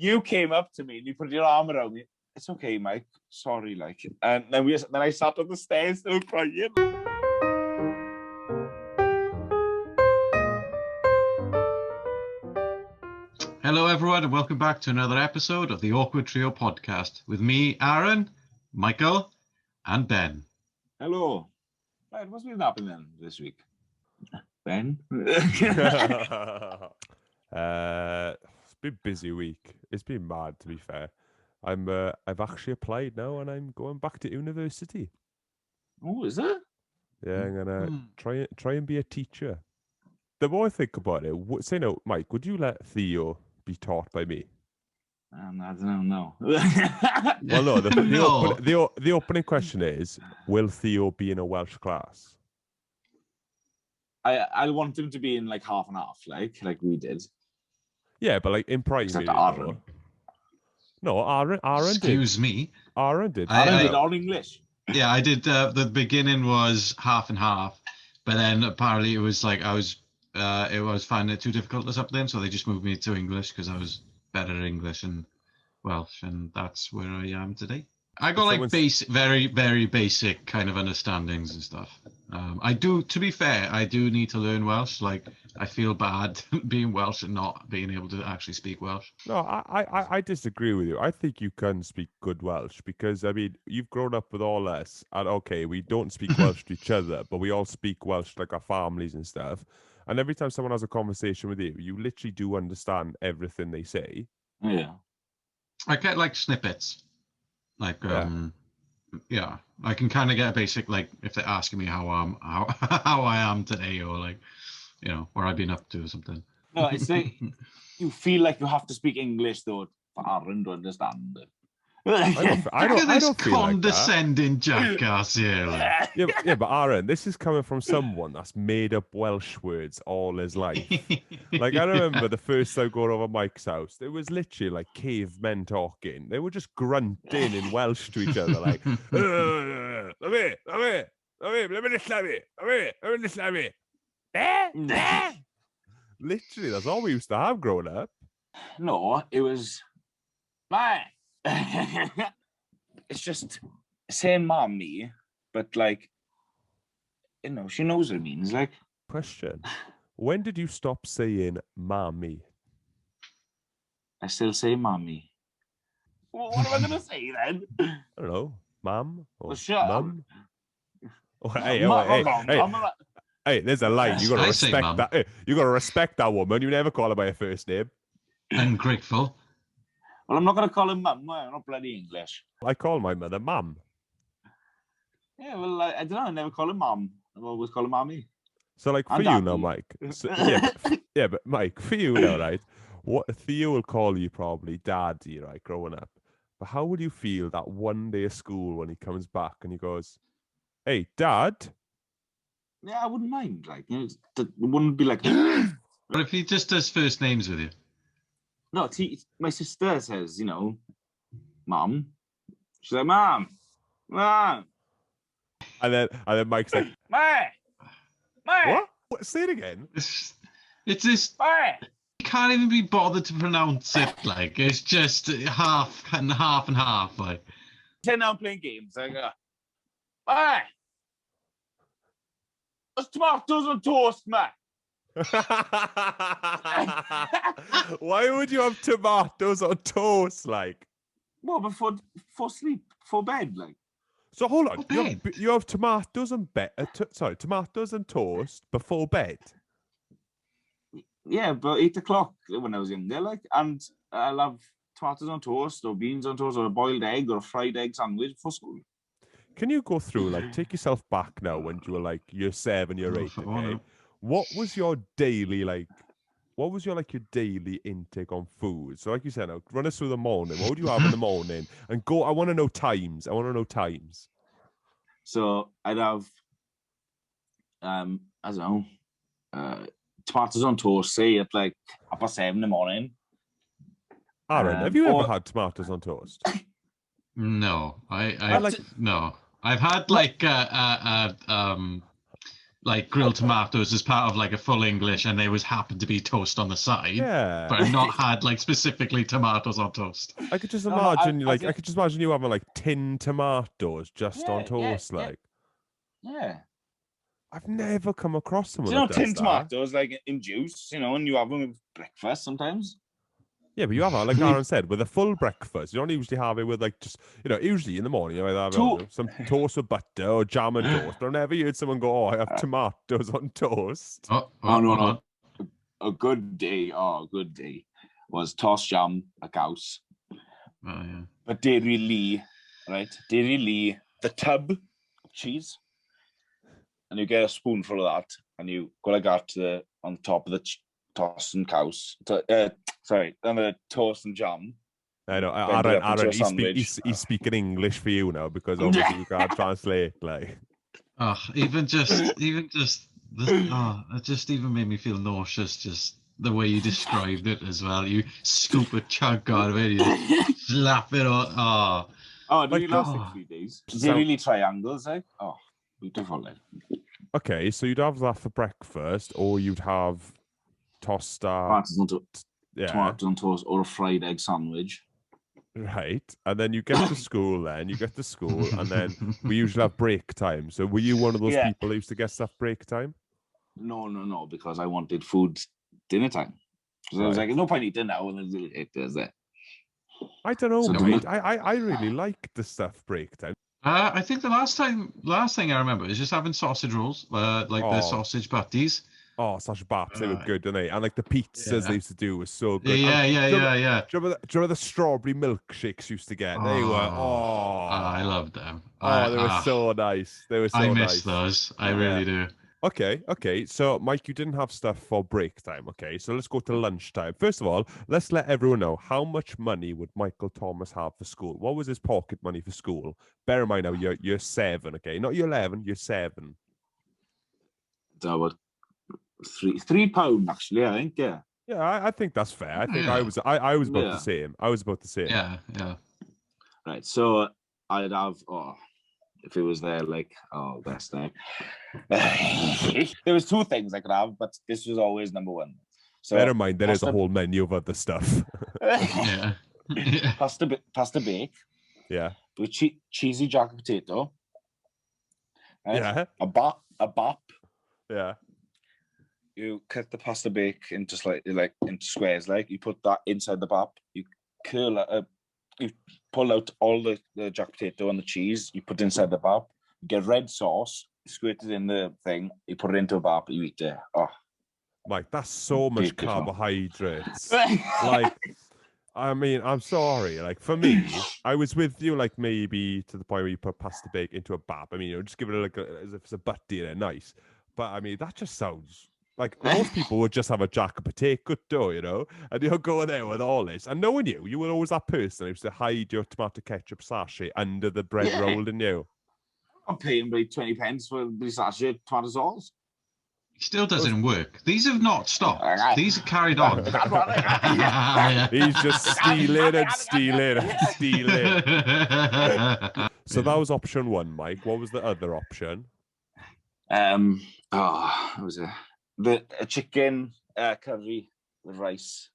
you came up to me and you put your arm around me. It's okay, Mike. Sorry, like. And then I sat on the stairs still crying. Hello, everyone, and welcome back to another episode of the Awkward Trio podcast with me, Aaron, Michael, and Ben. Hello. Right, what's been happening this week? Ben? It's been a busy week. It's been mad, to be fair. I've actually applied now, and I'm going back to university. Oh, is it? Yeah, I'm gonna try and be a teacher. The more I think about it, say no, Mike, would you let Theo be taught by me? I don't know. Well, no. The opening question is: will Theo be in a Welsh class? I want him to be in like half and half, like we did. Yeah, but like in primary. Except Aaron. No, Aaron did. Excuse me. Aaron did. Aaron did all English. Yeah, I did. The beginning was half and half, but then apparently it was like I was finding it too difficult or something, so they just moved me to English because I was better at English and Welsh, and that's where I am today. I got like very, very basic kind of understandings and stuff. I do, to be fair, I do need to learn Welsh. Like, I feel bad being Welsh and not being able to actually speak Welsh. No, I disagree with you. I think you can speak good Welsh because, I mean, you've grown up with all us, and okay, we don't speak Welsh to each other, but we all speak Welsh like our families and stuff. And every time someone has a conversation with you, you literally do understand everything they say. Yeah. I get like snippets. Like, yeah, I can kind of get a basic, like, if they're asking me how I am today, or like, you know, where I've been up to or something. No, it's like you feel like you have to speak English though for Aaron to understand it. I don't feel condescending like jackass here. Like. Yeah, but Aaron, this is coming from someone that's made up Welsh words all his life. Like, I remember the first time going over Mike's house, it was literally like cavemen talking. They were just grunting in Welsh to each other, like, literally, that's all we used to have growing up. No, it was it's just saying mommy, but like, you know, she knows what it means. Like, question: when did you stop saying "mommy"? I still say mommy. Well, what am I gonna say then? I don't know, mum or mum. Oh, hey, there's a line. You gotta respect that. Hey, you gotta respect that woman. You never call her by her first name. Ungrateful. Well, I'm not going to call him mum. I'm not bloody English. I call my mother mum. Yeah, well, I don't know. I never call him mum. I always call him mommy. So, like, for you now, Mike. So, but Mike, for you now, right? What Theo will call you probably daddy, right, growing up. But how would you feel that one day of school when he comes back and he goes, "Hey, Dad"? Yeah, I wouldn't mind. Like, you know, it wouldn't be like. What if he just does first names with you? No, my sister says, you know, Mom. She's like, Mom. And then Mike's like, What? Say it again. It's this. You can't even be bothered to pronounce it. Like, it's just half and half and half. Like, say now I'm playing games. I go, there's tomatoes on toast, mate. Why would you have tomatoes on toast, like? Well, before sleep, before bed, like. So hold on, you have tomatoes and tomatoes and toast before bed. Yeah, but 8 o'clock when I was younger, like, and I'll have tomatoes on toast or beans on toast or a boiled egg or a fried egg sandwich before school. Can you go through, like, take yourself back now when you were like year 7, year 8, okay? What was your daily, like, your daily intake on food? So like you said, now, run us through the morning. What would you have in the morning? And go, I want to know times. So I'd have, I don't know, tomatoes on toast, say at like 7:30 in the morning. Aaron, have you ever had tomatoes on toast? No, no. I've had like like grilled tomatoes as part of like a full English, and there was happened to be toast on the side. Yeah. But I've not had like specifically tomatoes on toast. I could just No, imagine, I I think- could just imagine you having like tinned tomatoes just on Yeah, toast. yeah. Like, Yeah. I've never come across someone Do you know that does tinned that. tomatoes like in juice, and you have them with breakfast sometimes? Yeah, but you have it, like Aaron said, with a full breakfast. You don't usually have it with like just, usually in the morning you either have some toast with butter or jam and toast. But I've never heard someone go, "Oh, I have tomatoes on toast." Oh, no, hold on. A good day was toast jam a house. Oh, yeah. But Dairy Lee, right? Dairy Lee, the tub of cheese. And you get a spoonful of that, and you go like that on top of the toast and and the toast and jam. I know, Bend it up into Aaron, a sandwich. he's speaking English for you now because obviously you can't translate. Like, Oh, even just this, it just even made me feel nauseous. Just the way you described it as well. You scoop a chunk out of it, you slap it on. Oh, Oh, do Like you last the- like 3 days? So- They're really triangles, like. Oh, beautiful, like. okay, so you'd have that for breakfast, or you'd have tosta. Tomatoes on toast or a fried egg sandwich. Right, and then you get to school. And then we usually have break time. So were you one of those Yeah. people who used to get stuff break time? No, because I wanted food dinner time. So I was Right. like, no point eating now, and then it is there. I don't know, So mate. I really like the stuff break time. I think the last thing I remember is just having sausage rolls, like the Oh. sausage butties. Oh, sausage baps, they were good, didn't they? And like the pizzas Yeah. they used to do was so good. Yeah. And do you Yeah. remember the strawberry milkshakes used to get? They were I loved them. they were so nice. They were so I nice. miss those. I really do. Okay. So, Mike, you didn't have stuff for break time. Okay, so let's go to lunchtime. First of all, let's let everyone know how much money would Michael Thomas have for school. What was his pocket money for school? Bear in mind now, you're 7. Okay, not you're 11. You're 7. So about £3 actually, I think. Yeah. Yeah, I think that's fair. I think Yeah. I was about Yeah. the same. I was about the same. Yeah. Right. So I'd have if it was there, like best thing. There was 2 things I could have, but this was always number 1. So Bear in mind, there is a pasta- whole menu of other stuff. Yeah. pasta bake Yeah. with cheesy jacket potato. Right? Yeah. A bap. Yeah. You cut the pasta bake into into squares. Like you put that inside the bap. You you pull out all the jack potato and the cheese. You put it inside the bap. You get red sauce. Squirt it in the thing. You put it into a bap. You eat it. Oh, Mike, that's so much Beautiful. carbohydrates. Like, I mean, I'm sorry. Like, for me, I was with you, like, maybe to the point where you put pasta bake into a bap. I mean, just give it as if it's a butty in it, nice. But, I mean, that just sounds like most people would just have a jack potato dough, and you'll go there with all this. And knowing you were always that person who used to hide your tomato ketchup sachet under the bread roll, didn't you? I'm paying like 20 pens for the sachet tomato sauce. Still doesn't work. These have not stopped. These have carried on. He's just stealing and stealing and stealing. So that was option 1, Mike. What was the other option? What was it? A chicken curry with rice.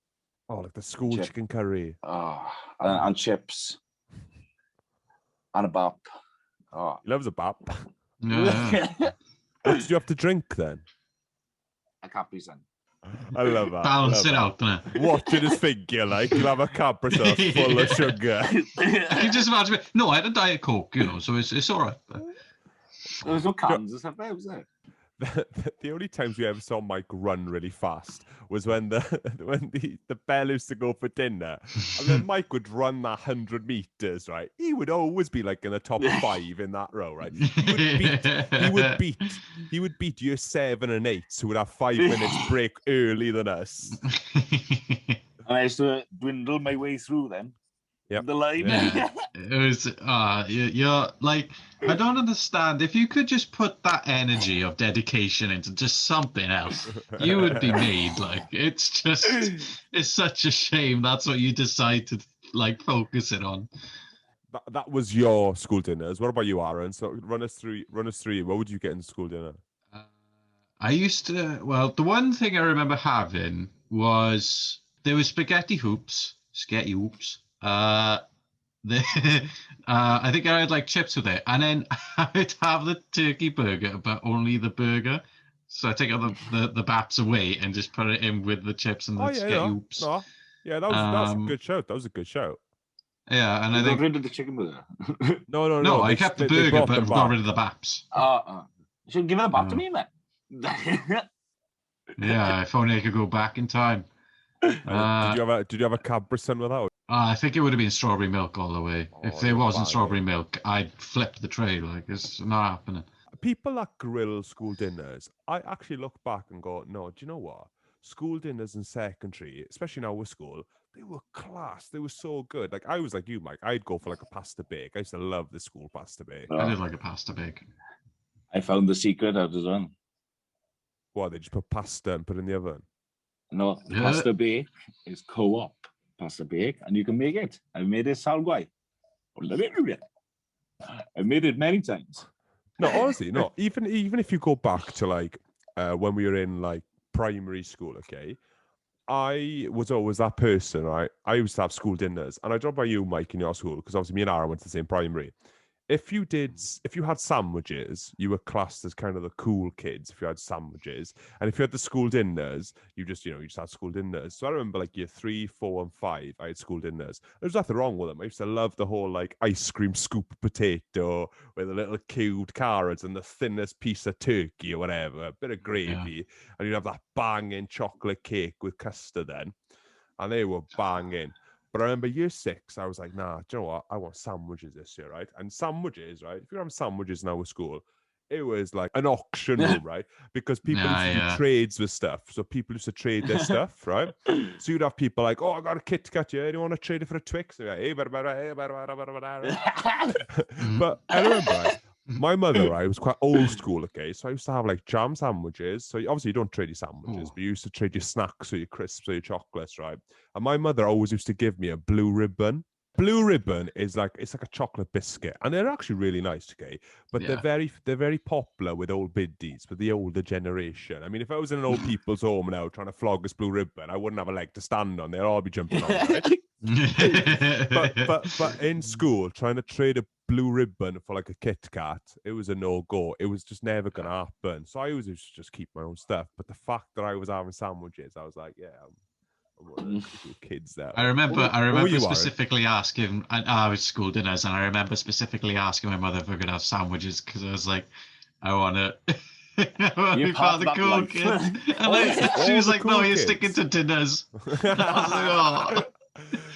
Oh, like the school chicken curry. And chips. And a bap. Oh. He loves a bap. Yeah. What did you have to drink then? A Capri Sun. I love that. Balance it out, doesn't it? Watching his figure, like, you'll have a Capri Sun full of sugar. I can just imagine. No, I had a Diet Coke, so it's all right. There was no cans or something, was there? The only times we ever saw Mike run really fast was when the bell used to go for dinner, and then Mike would run that 100 meters. Right, he would always be like in the top 5 in that row. Right, he would beat year 7 and 8, who would have 5 minutes break early than us. And I used to dwindle my way through them. Yep. The line. Yeah. It was you're like, I don't understand. If you could just put that energy of dedication into just something else, you would be made. Like, it's such a shame that's what you decide to like focus it on. That was your school dinners. What about you, Aaron? So run us through. What would you get in school dinner? I used to. Well, the one thing I remember having was there was spaghetti hoops. The, I think I had like chips with it, and then I would have the turkey burger, but only the burger. So I take all the baps away and just put it in with the chips and Oh the yeah, spaghetti no, hoops. no, yeah, that was a good shout. That was a good shout. Yeah, and You I got think rid of the chicken burger. no, I They kept the split. They burger, brought but them got back. rid of the baps. You should give it back to Uh, me, man. yeah, if only I could go back in time. Did you have a Cadbury Sun without? I think it would have been strawberry milk all the way. If Oh, there you're wasn't strawberry banging. milk, I'd flip the tray. Like it's not happening. People that grill school dinners, I actually look back and go, no, do you know what? School dinners in secondary, especially now with school, they were class. They were so good. Like I was like you, Mike. I'd go for like a pasta bake. I used to love the school pasta bake. I did like a pasta bake. I found the secret out as well. What, they just put pasta and put it in the oven? No, Yeah. pasta bake is co-op pasta bake, and you can make it. I've made it salguai. I've made it many times. No, honestly, no. Even if you go back to like when we were in like primary school, okay, I was always that person, right? I used to have school dinners, and I dropped by you, Mike, in your school because obviously me and Aaron went to the same primary. If you had sandwiches, you were classed as kind of the cool kids if you had sandwiches. And if you had the school dinners, you just had school dinners. So I remember like year 3, 4, and 5, I had school dinners. There's nothing wrong with them. I used to love the whole like ice cream scoop potato with a little cubed carrots and the thinnest piece of turkey or whatever, a bit of gravy. And you'd have that banging chocolate cake with custard then. And they were banging. But I remember year 6, I was like, nah, do you know what? I want sandwiches this year, right? And sandwiches, right? If you're having sandwiches now at school, it was like an auction room, right? Because people used to do trades with stuff. So people used to trade their stuff, right? So you'd have people like, oh, I got a Kit Kat here. Do you want to trade it for a Twix? Like, hey, but I remember, right? My mother, right, was quite old school, okay? So I used to have like jam sandwiches. So obviously you don't trade your sandwiches, but you used to trade your snacks or your crisps or your chocolates, right? And my mother always used to give me a blue ribbon. Blue ribbon is like it's like a chocolate biscuit, and they're actually really nice, okay? But they're very popular with old biddies, with the older generation. I mean, if I was in an old people's home now trying to flog this blue ribbon, I wouldn't have a leg to stand on. They'd all be jumping on, right? but in school, trying to trade a blue ribbon for like a Kit Kat, it was a no-go. It was just never gonna happen. So I always used to just keep my own stuff. But the fact that I was having sandwiches, I was like, yeah, I'm one of the kids there. I remember specifically asking. I was school dinners, and I remember specifically asking my mother if we're gonna have sandwiches because I was like, I want to. Be part of the cool kids. And she was like, no, you're sticking to dinners. I was like, oh.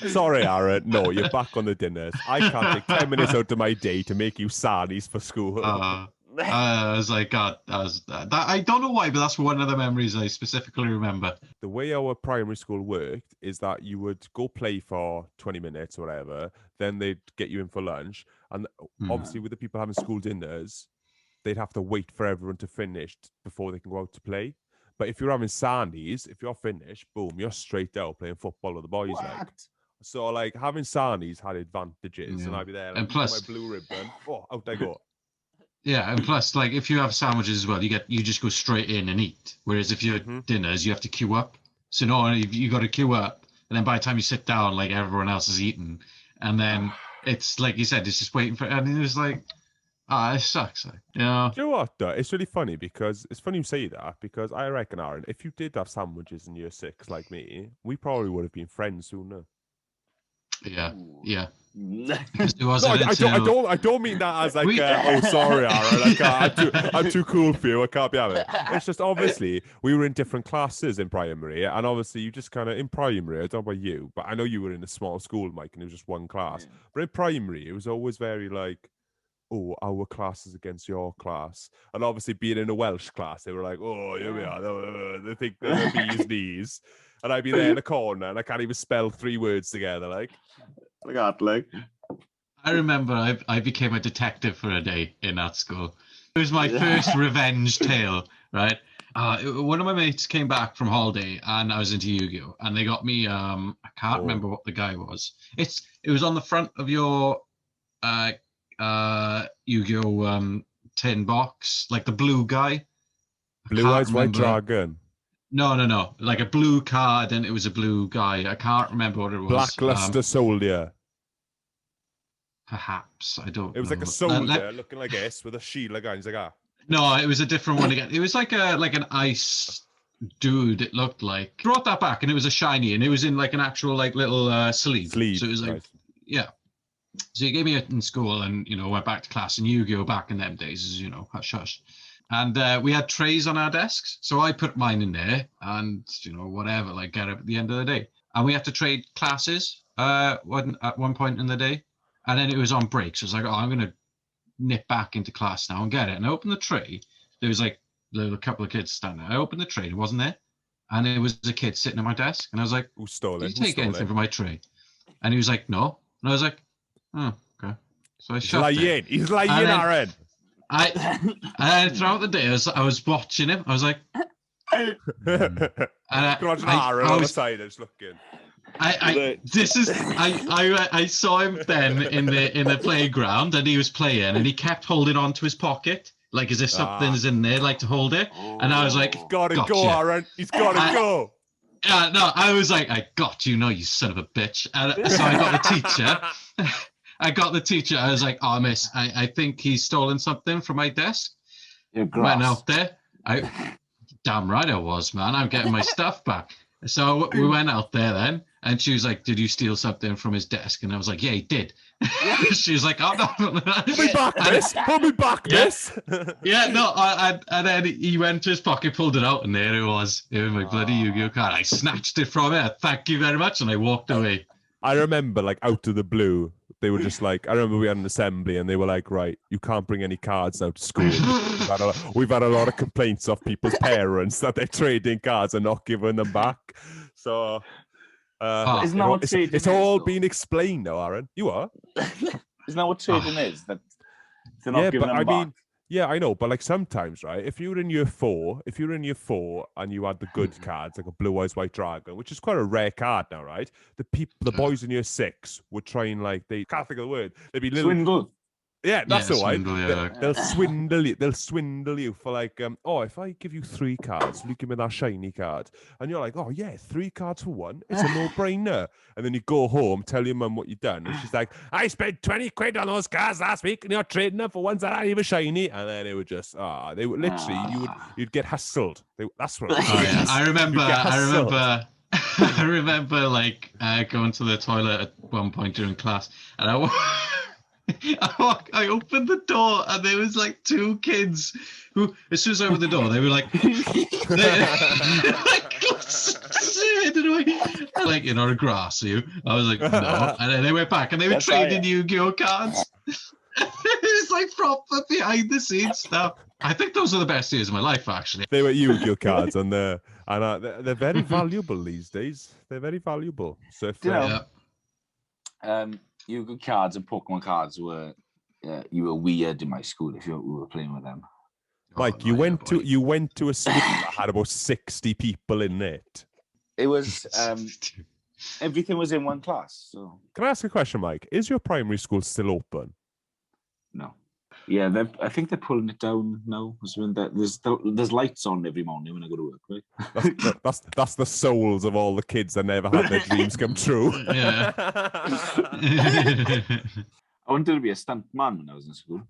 Sorry, Aaron. No, you're back on the dinners. I can't take 10 minutes out of my day to make you sarnies for school. I was like, God, I don't know why, but that's one of the memories I specifically remember. The way our primary school worked is that you would go play for 20 minutes or whatever, then they'd get you in for lunch. And obviously, with the people having school dinners, they'd have to wait for everyone to finish before they can go out to play. But if you're having sarnies, if you're finished, boom, you're straight out playing football with the boys. Like. So, like, having sarnies had advantages, and I'd be there, like, and plus, my blue ribbon, out I go. Yeah, and plus, like, if you have sandwiches as well, you just go straight in and eat. Whereas if you're dinners, you have to queue up. So no, you got to queue up, and then by the time you sit down, like everyone else is eating, and then it's like you said, it's just waiting for. And it was like, it sucks. Like, you know. Do you know what? Though? It's really funny because it's funny you say that because I reckon, Aaron, if you did have sandwiches in year 6 like me, we probably would have been friends sooner. Yeah. I don't mean that as like, oh, sorry, Aaron, I'm too cool for you. I can't be having it. It's just obviously we were in different classes in primary, and obviously you just kind of in primary. I don't know about you, but I know you were in a small school, Mike, and it was just one class. But in primary, it was always very like, oh, our class is against your class, and obviously being in a Welsh class, they were like, oh, here we are. They think they're the bee's knees. And I'd be there in a corner, and I can't even spell 3 words together. Like, I remember I became a detective for a day in that school. It was my first revenge tale, right? One of my mates came back from holiday, and I was into Yu-Gi-Oh, and they got me. I can't remember what the guy was. It was on the front of your Yu-Gi-Oh tin box, like the blue guy. Blue Eyes White remember. Dragon. No. Like a blue card, and it was a blue guy. I can't remember what it was. Blackluster Soldier. Perhaps. I don't know. It was like a soldier looking like this with a shield like that. He's like, ah. No, it was a different one again. It was like an ice dude, it looked like. Brought that back, and it was a shiny, and it was in like an actual like little sleeve. So it was like, nice. yeah. So he gave me it in school, and went back to class. And Yu-Gi-Oh back in them days is hush hush. And we had trays on our desks, so I put mine in there, and whatever, like get up at the end of the day. And we had to trade classes at one point in the day, and then it was on break. So I was like, oh, I'm gonna nip back into class now and get it. And I opened the tray. There was like a couple of kids standing there. I opened the tray, it wasn't there, and it was a kid sitting at my desk. And I was like, who stole it? Did you take anything from my tray? And he was like, no. And I was like, oh, okay. So I shut it. He's lying, Aaron. And throughout the day, I was watching him. I was like, Aaron on the side, just looking. I saw him then in the playground, and he was playing, and he kept holding on to his pocket, like as if something's in there, like to hold it. And I was like, he's gotta go, Aaron. He's gotta go. No, I was like, I got you, you son of a bitch. And so I got the teacher. I was like, oh, miss, I think he's stolen something from my desk. Went out there. Damn right I was, man. I'm getting my stuff back. So we went out there then, and she was like, did you steal something from his desk? And I was like, yeah, he did. She was like, oh, no. Put me back, miss. Put me back, miss. Yeah, no, and then he went to his pocket, pulled it out, and there it was. It was my bloody Yu-Gi-Oh card. I snatched it from it. Thank you very much. And I walked away. I remember, like, out of the blue, they were just like, I remember we had an assembly, and they were like, right, you can't bring any cards out to school. We've had a lot of complaints of people's parents that they're trading cards and not giving them back. So it's all been explained now, Aaron. You are. Isn't that what trading is? That they're not giving them back. Yeah, I know, but like sometimes, right? If you were in year four and you had the good cards, like a Blue Eyes White Dragon, which is quite a rare card now, right? The boys in year 6 would try and they can't think of the word. They'd be little swindle. Yeah, that's all right. Yeah. They'll swindle you. They'll swindle you for like, if I give you 3 cards, will you give me that shiny card? And you're like, oh yeah, 3 cards for 1. It's a no-brainer. And then you go home, tell your mum what you've done, and she's like, I spent 20 quid on those cards last week, and you're trading them for ones that aren't even shiny. And then it would just, they would literally, you'd get hustled. That's what. I remember like going to the toilet at one point during class, and I opened the door, and there was like 2 kids who, as soon as I opened the door, they were like, like, you're not a grass, are you? I was like, no. And then they went back, and they were trading Yu-Gi-Oh cards. It's like proper behind the scenes stuff. I think those are the best years of my life, actually. They were Yu-Gi-Oh cards, and they're very valuable these days. They're very valuable. So if Yu-Gi-Oh cards and Pokemon cards were you were weird in my school if you were playing with them. Mike, you went to a school that had about 60 people in it. It was everything was in one class. So can I ask a question, Mike? Is your primary school still open? No. Yeah, I think they're pulling it down now. There's lights on every morning when I go to work, right? That's the souls of all the kids that never had their dreams come true. Yeah. I wanted to be a stuntman when I was in school,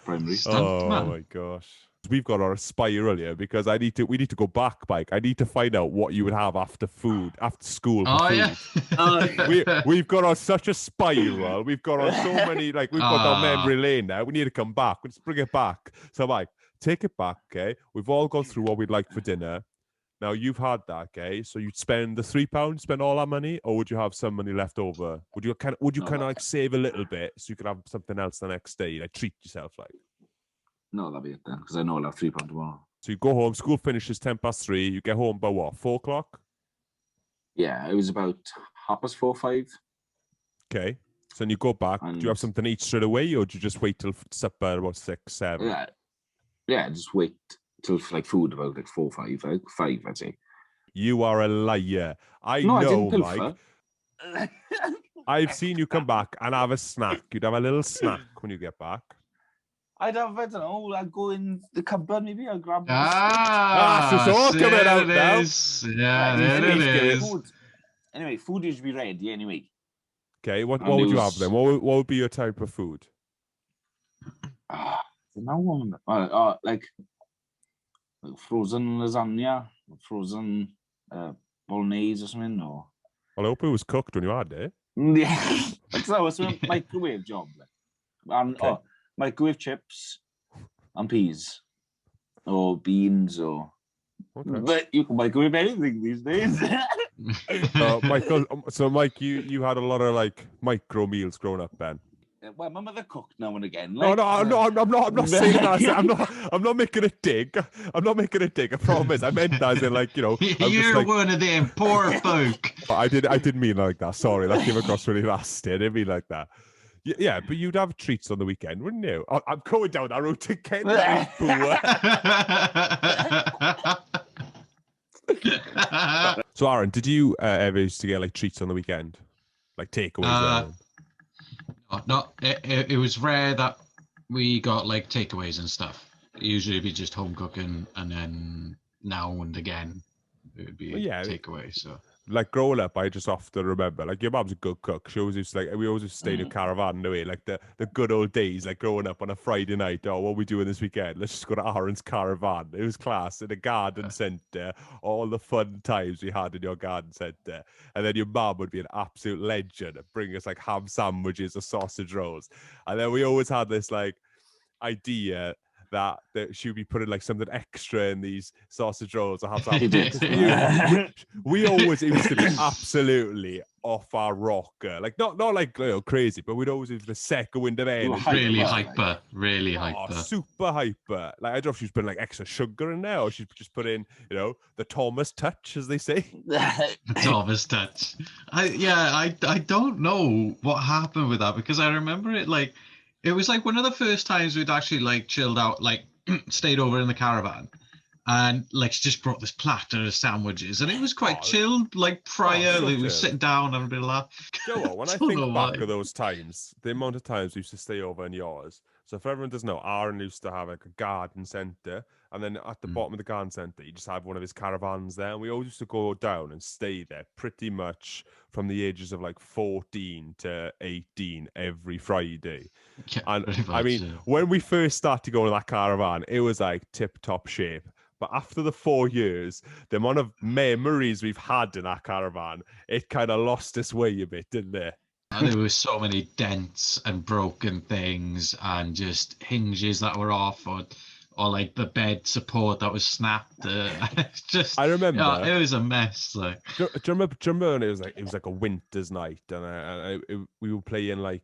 primary. Oh my gosh. We've got our spiral here because we need to go back, Mike. I need to find out what you would have after school. We've got on such a spiral. We've got on so many, we've got our memory lane now. We need to come back. Let's bring it back. So, Mike, take it back, okay? We've all gone through what we'd like for dinner. Now, you've had that, okay? So you'd spend the £3, spend all that money, or would you have some money left over? Would you kind of save a little bit so you could have something else the next day, treat yourself No, that'll be it then, because I know I'll have £3 tomorrow. So you go home, school finishes 3:10. You get home by what, 4 o'clock? Yeah, it was about 4:30, 5. Okay. So then you go back. Do you have something to eat straight away, or do you just wait till supper about 6, 7? Yeah, just wait till food about 4, 5, 5, I'd say. You are a liar. I know, Mike. I've seen you come back and have a snack. You'd have a little snack when you get back. I'd have, I don't know, I'd go in the cupboard maybe, I'd grab so it's all coming there out it now. is. Yeah, Right, there it is. food. Anyway, food is to be ready anyway. Okay, what And would it you was- have then? What would be your type of food? No one, like frozen lasagna, frozen bolognese or something, or Well, I hope it was cooked when you had it. yeah, like so it's a microwave job, like. And Okay. microwave chips and peas or beans or. Okay. But you can microwave anything these days. Michael, so Mike, you had a lot of like micro meals growing up, Ben. Well, my mother cooked now and again. No, I'm not saying that. I'm not making a dig. I'm not making a dig. I promise. I meant as in like, you know. You're one of them poor folk. I didn't mean like that. Sorry, that came across really nasty. I didn't mean like that. Yeah, but you'd have treats on the weekend, wouldn't you? I'm going down that road again. So, Aaron, did you ever used to get like treats on the weekend, like takeaways? No, it was rare that we got like takeaways and stuff. Usually it'd be just home cooking, and then now and again it would be takeaway. So like growing up, I just often remember like your mum's a good cook. She always used to, like we always used to stay in a caravan in a way, like the good old days, like growing up on a Friday night. Oh, what are we doing this weekend? Let's just go to Aaron's caravan. It was class in a garden centre. All the fun times we had in your garden centre, and then your mum would be an absolute legend and bring us like ham sandwiches or sausage rolls, and then we always had this like idea that she would be putting like something extra in these sausage rolls or ham sandwiches. we always used to be absolutely off our rocker, like not like crazy, but we'd always have the second wind of air. Really hyper. Super hyper. Like I don't know if she's putting like extra sugar in there, or she's just put in, the Thomas touch, as they say. The Thomas touch. I don't know what happened with that, because I remember it like. It was like one of the first times we'd actually like chilled out, like stayed over in the caravan, and like she just brought this platter of sandwiches, and it was quite chilled. Like prior, we were sitting down having a bit of laugh. When I think back of those times, the amount of times we used to stay over in yours. So for everyone doesn't know, Aaron used to have like a garden centre, and then at the bottom of the garden centre, he just had one of his caravans there, and we always used to go down and stay there pretty much from the ages of like 14 to 18 every Friday. Yeah, and much, I mean, when we first started going to that caravan, it was like tip-top shape. But after the 4 years, the amount of memories we've had in that caravan, it kind of lost its way a bit, didn't it? And there were so many dents and broken things and just hinges that were off, or like the bed support that was snapped. Just I remember it was a mess. Like, do you remember when it was like a winter's night, and we were playing like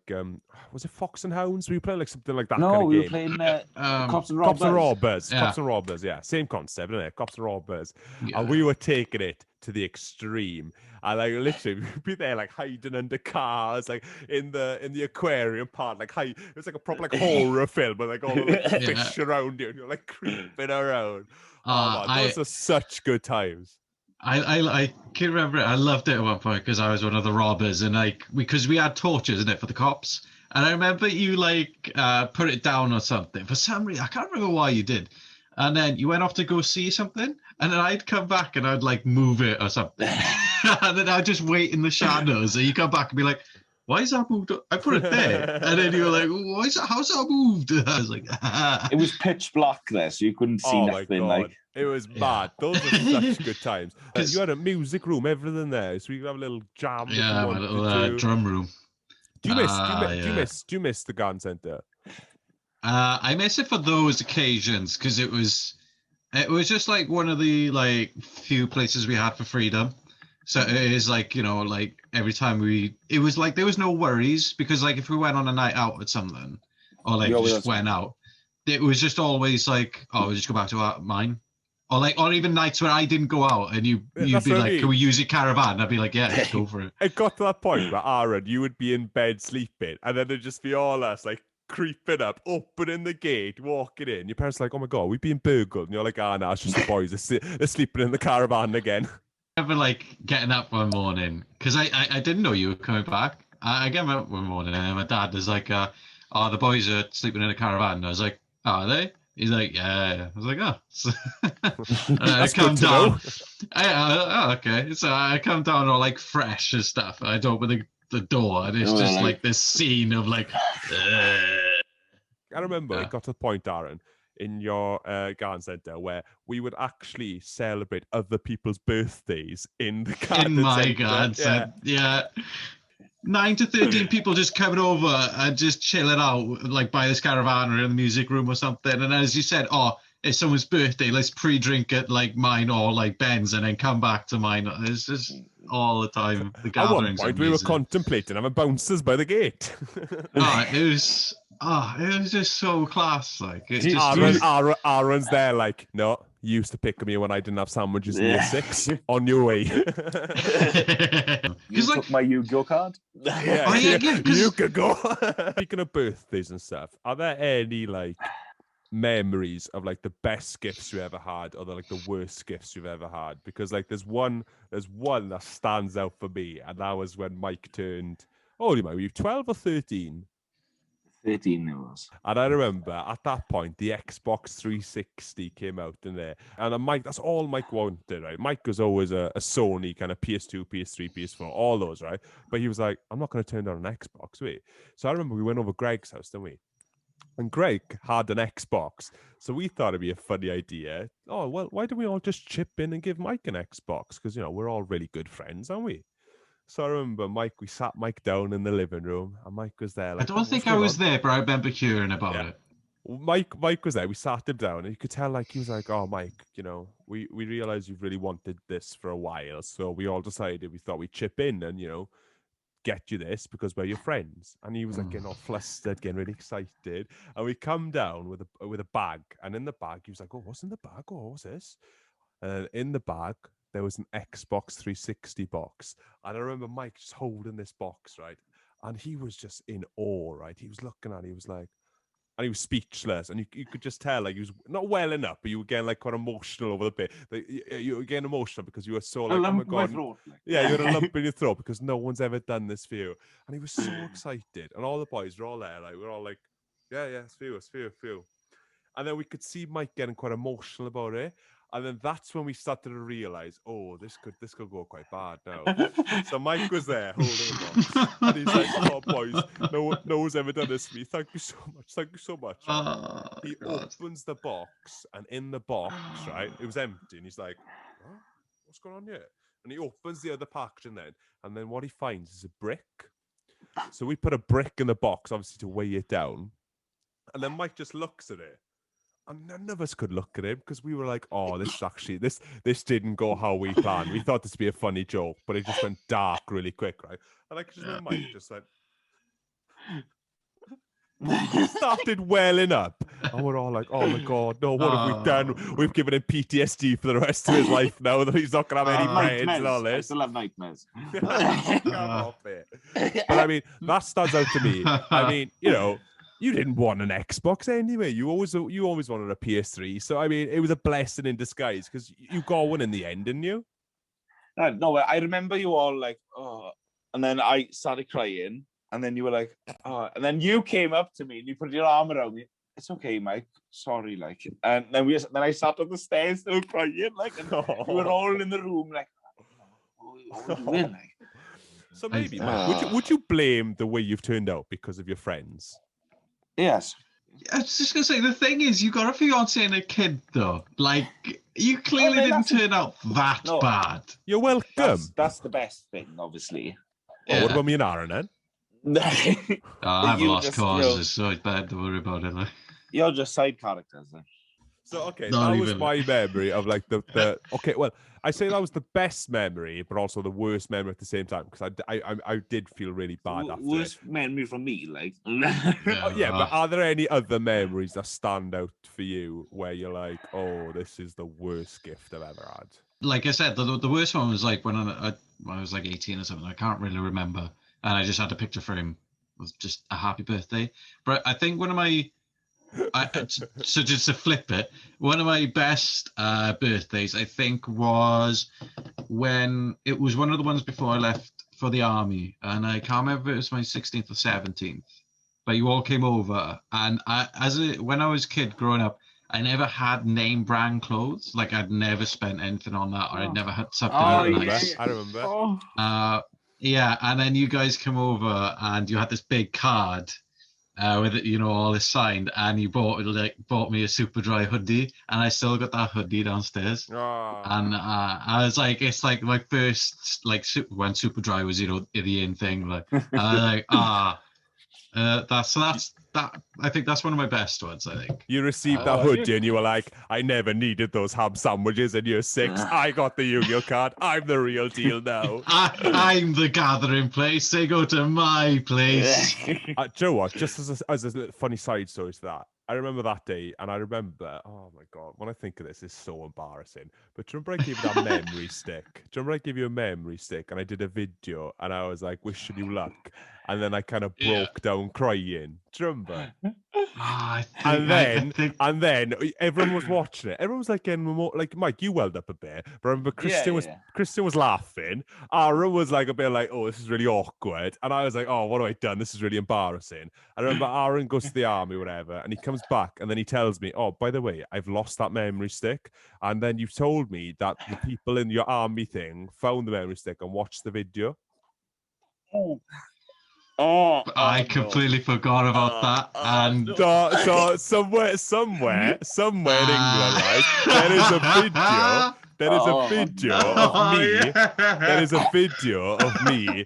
was it Fox and Hounds? We were playing like something like that. No, kind of we game. were playing Cops and Robbers. Cops and Robbers. Yeah. Cops and Robbers. Yeah, same concept, isn't it? Cops and Robbers. yeah. And we were taking it to the extreme. And like literally we'd be there like hiding under cars, like in the aquarium part, like it was like a proper like horror film with like all the like, fish around you, and you're like creeping around. Those are such good times. I can remember it. I loved it at one point because I was one of the robbers, and like because we had torches in it for the cops, and I remember you like put it down or something for some reason. I can't remember why you did. And then you went off to go see something, and then I'd come back and I'd like move it or something. And then I'd just wait in the shadows, and you come back and be like, why is that moved? I put it there. And then you were like, how's that moved? I was like, It was pitch black there, so you couldn't see nothing. Like it was mad. Those are such good times. You had a music room, everything there, so you could have a little jam. Yeah, my little drum room. Do you miss the garden centre? I miss it for those occasions because it was just like one of the like few places we had for freedom. So it is like, like every time it was like there was no worries, because like if we went on a night out with something, or like just went out, it was just always like, oh, we'll just go back to mine. Or even nights where I didn't go out and you'd be like, can we use your caravan? I'd be like, yeah, let's go for it. It got to that point where Aaron, you would be in bed sleeping, and then it'd just be all us like creeping up, opening the gate, walking in. Your parents are like, oh my God, we've been burgled. And you're like, no, it's just the boys. They're sleeping in the caravan again. I remember like getting up one morning, because I didn't know you were coming back. I get up one morning and my dad was like, the boys are sleeping in a caravan. And I was like, Are they? He's like, yeah. I was like, oh. I That's come good to know. down. Okay. So I come down all like fresh and stuff. I'd open the door and it's just like this scene of like, I remember Yeah. it got to the point, Darren, in your garden centre where we would actually celebrate other people's birthdays in the garden in my centre. God, Yeah. yeah. 9 to 13 people just coming over and just chilling out, like by this caravan or in the music room or something. And as you said, oh, it's someone's birthday, let's pre-drink at like mine or like Ben's and then come back to mine. It's just all the time. The At one gatherings are point, we were amazing. contemplating having bouncers by the gate. It was just so class. Like it's just Aaron's there, like, no, you used to pick me when I didn't have sandwiches in year 6. On your way. You like, took my Yu-Gi-Oh card. Yeah, yeah, you could go. Speaking of birthdays and stuff, are there any like memories of like the best gifts you ever had, or the worst gifts you've ever had? Because like there's one that stands out for me, and that was when Mike turned. Oh, were you 12 or 13? 13 it was. And I remember at that point, the Xbox 360 came out in there. And Mike, that's all Mike wanted, right? Mike was always a Sony kind of PS2, PS3, PS4, all those, right? But he was like, I'm not going to turn down an Xbox, wait. So I remember we went over Greg's house, didn't we? And Greg had an Xbox. So we thought it'd be a funny idea. Oh, well, why don't we all just chip in and give Mike an Xbox? Because, we're all really good friends, aren't we? So I remember we sat Mike down in the living room, and Mike was there. Like, I don't think I was there, but I remember hearing about it. Mike was there. We sat him down, and you could tell, like, he was like, "Oh, Mike, we realize you've really wanted this for a while, so we all decided we thought we'd chip in and get you this because we're your friends." And he was like getting all flustered, getting really excited. And we come down with a bag, and in the bag, he was like, "Oh, what's in the bag? Oh, what's this?" And in the bag, there was an Xbox 360 box. And I remember Mike just holding this box, right? And he was just in awe, right? He was looking at it, he was like, and he was speechless. And you could just tell, like, he was not welling up, but you were getting, like, quite emotional over the bit. Like, you were getting emotional because you were so, like, oh my God. Yeah, you had a lump in your throat because no one's ever done this for you. And he was so excited. And all the boys were all there, like, we're all like, yeah, it's for you. And then we could see Mike getting quite emotional about it. And then that's when we started to realize, oh, this could go quite bad now. So Mike was there holding a box, and he's like, "Oh, boys, no one's ever done this for me. Thank you so much." He opens the box, and in the box, right, it was empty, and he's like, "Huh? What's going on here?" And he opens the other packaging and then what he finds is a brick. So we put a brick in the box, obviously, to weigh it down, and then Mike just looks at it. And none of us could look at him because we were like, "Oh, this didn't go how we planned. We thought this would be a funny joke, but it just went dark really quick, right?" And I could just remember Mike just like started welling up, and we're all like, "Oh my God, no! What have we done? We've given him PTSD for the rest of his life now that he's not gonna have any friends and all this." I still have nightmares. Come off it. But I mean, that stands out to me. I mean, you didn't want an Xbox anyway. You always wanted a PS3. So I mean, it was a blessing in disguise because you got one in the end, didn't you? No, I remember you all like, oh, and then I started crying, and then you were like, oh, and then you came up to me and you put your arm around me. It's okay, Mike. Sorry, like, and then I sat on the stairs still crying, like, and we were all in the room, like, what are you doing, like? So maybe, Mike, would you blame the way you've turned out because of your friends? Yes. I was just gonna say, the thing is, you got a fiance and a kid, though. Like, you clearly didn't turn out that bad. You're welcome. That's the best thing, obviously. Well, what about me and Aaron then? I have lost causes, so it's bad to worry about it. Like. You're just side characters, then. So okay, that was my memory of like the okay. Well, I say that was the best memory, but also the worst memory at the same time because I did feel really bad after. Worst memory from me, like. Yeah, but are there any other memories that stand out for you where you're like, oh, this is the worst gift I've ever had? Like I said, the worst one was like when I was like 18 or something. I can't really remember, and I just had a picture frame with just a happy birthday. But I think one of my so just to flip it, one of my best birthdays, I think, was when it was one of the ones before I left for the army, and I can't remember if it was my 16th or 17th, but you all came over, and when I was a kid growing up, I never had name brand clothes. Like I'd never spent anything on that, or I'd never had something I Oh, remember. nice. I remember. Oh. Yeah, and then you guys come over, and you had this big card with it, all this signed, and you bought me a Superdry hoodie, and I still got that hoodie downstairs. Oh. And I was like, it's like my first when Superdry was the in thing. Like I was like that's that. I think that's one of my best ones. I think You received that Oh, hoodie and you were like, I never needed those ham sandwiches in year 6. I got the Yu-Gi-Oh card. I'm the real deal now. I'm the gathering place. They go to my place. Do you know what? Just as a little funny side story to that, I remember that day, and I remember, oh my God, when I think of this, it's so embarrassing. But do you remember I gave you that memory stick? Do you remember I gave you a memory stick and I did a video and I was like, wishing you luck? And then I kind of broke down crying. Do you remember? And then everyone was watching it. Everyone was like getting more like Mike, you welled up a bit. But I remember Christian was laughing. Aaron was like a bit like, oh, this is really awkward. And I was like, oh, what have I done? This is really embarrassing. I remember Aaron goes to the army, whatever, and he comes back and then he tells me, oh, by the way, I've lost that memory stick. And then you told me that the people in your army thing found the memory stick and watched the video. I completely forgot about that. And so somewhere in England, right? There is a video. There is a video of me. There is a video of me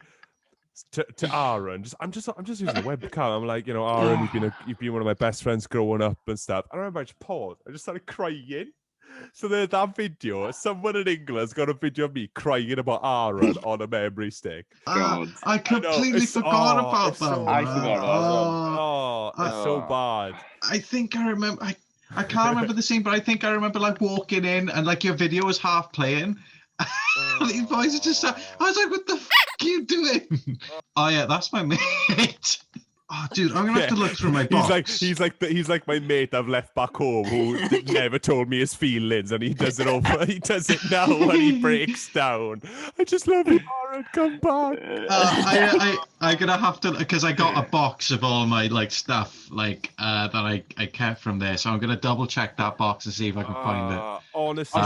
to Aaron. I'm just using the webcam. I'm like, Aaron, you've been one of my best friends growing up and stuff. I remember I just paused. I just started crying. So there's that video. Someone in England's got a video of me crying about Aaron on a memory stick. I completely forgot about that. I forgot as well. Oh, it's so bad. I think I remember. I can't remember the scene, but I think I remember like walking in and like your video was half playing. These boys are just. I was like, "What the f are you doing?" Oh yeah, that's my mate. Oh, dude, I'm gonna have to look through my box. He's like my mate I've left back home who never told me his feelings, and he does it over. He does it now when he breaks down. I just love it. Aaron, come back. I'm gonna have to, because I got a box of all my like stuff like that I kept from there, so I'm gonna double check that box and see if I can find it. Honestly,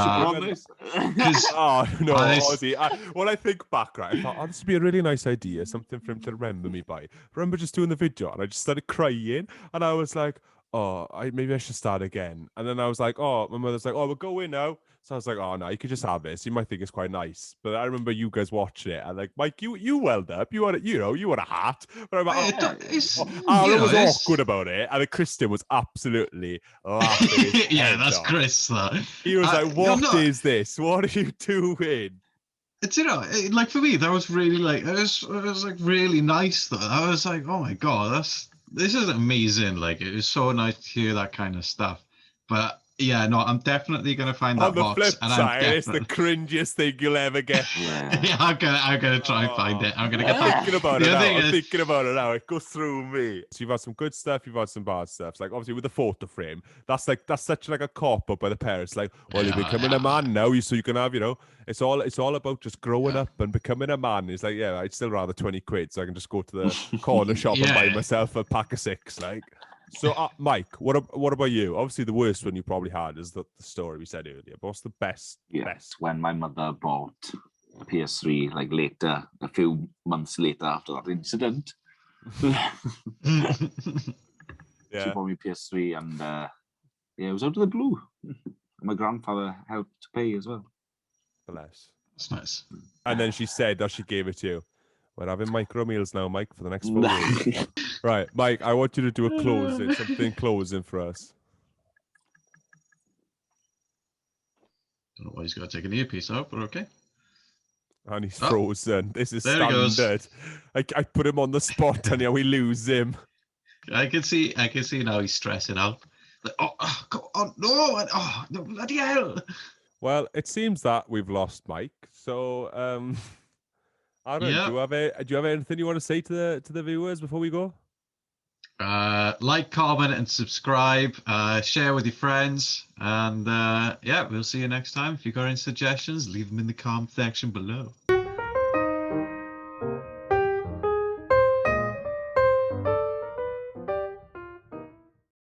honestly, when I think back, right, I thought, this would be a really nice idea, something for him to remember me by. I remember just doing the video, and I just started crying, and I was like, maybe I should start again. And then I was like, my mother's like, we'll go in now. So I was like, no, you could just have this. You might think it's quite nice. But I remember you guys watching it, and like, Mike, you welled up. You had a hat. But I'm like, Aaron was awkward about it, and Kristen was absolutely laughing. Yeah, that's Chris. He was like, "What is this? What are you doing?" It's like for me, that was really like it was like really nice though. I was like, oh my God, this is amazing. Like it was so nice to hear that kind of stuff. But yeah, no, I'm definitely gonna find that box. On the flip side, it's the cringiest thing you'll ever get. Yeah, I'm gonna try and find it. I'm gonna get I'm thinking about it now. It goes through me. So you've had some good stuff, you've had some bad stuff. It's like obviously with the photo frame, that's such like a cop up by the parents. Like, well, you're becoming a man now, so you can have, it's all about just growing up and becoming a man. It's like, yeah, I'd still rather 20 quid so I can just go to the corner shop and buy myself a pack of 6. Like. So, Mike, what about you? Obviously, the worst one you probably had is the story we said earlier. But what's the best? Best? When my mother bought a PS3, like later, a few months later after that incident. She bought me PS3, and it was out of the blue. My grandfather helped to pay as well. Bless. That's nice. And then she said that she gave it to you. We're having micro meals now, Mike, for the next 4 days. Right, Mike, I want you to do a closing for us. Don't know why he's got to take an earpiece out, but okay. And he's frozen. This is there standard. I put him on the spot, and we lose him. I can see now he's stressing out. Like, go on, no, bloody hell. Well, it seems that we've lost Mike. So, Aaron, do you have anything you want to say to the viewers before we go? Like, comment, and subscribe. Share with your friends, and we'll see you next time. If you got any suggestions, leave them in the comment section below.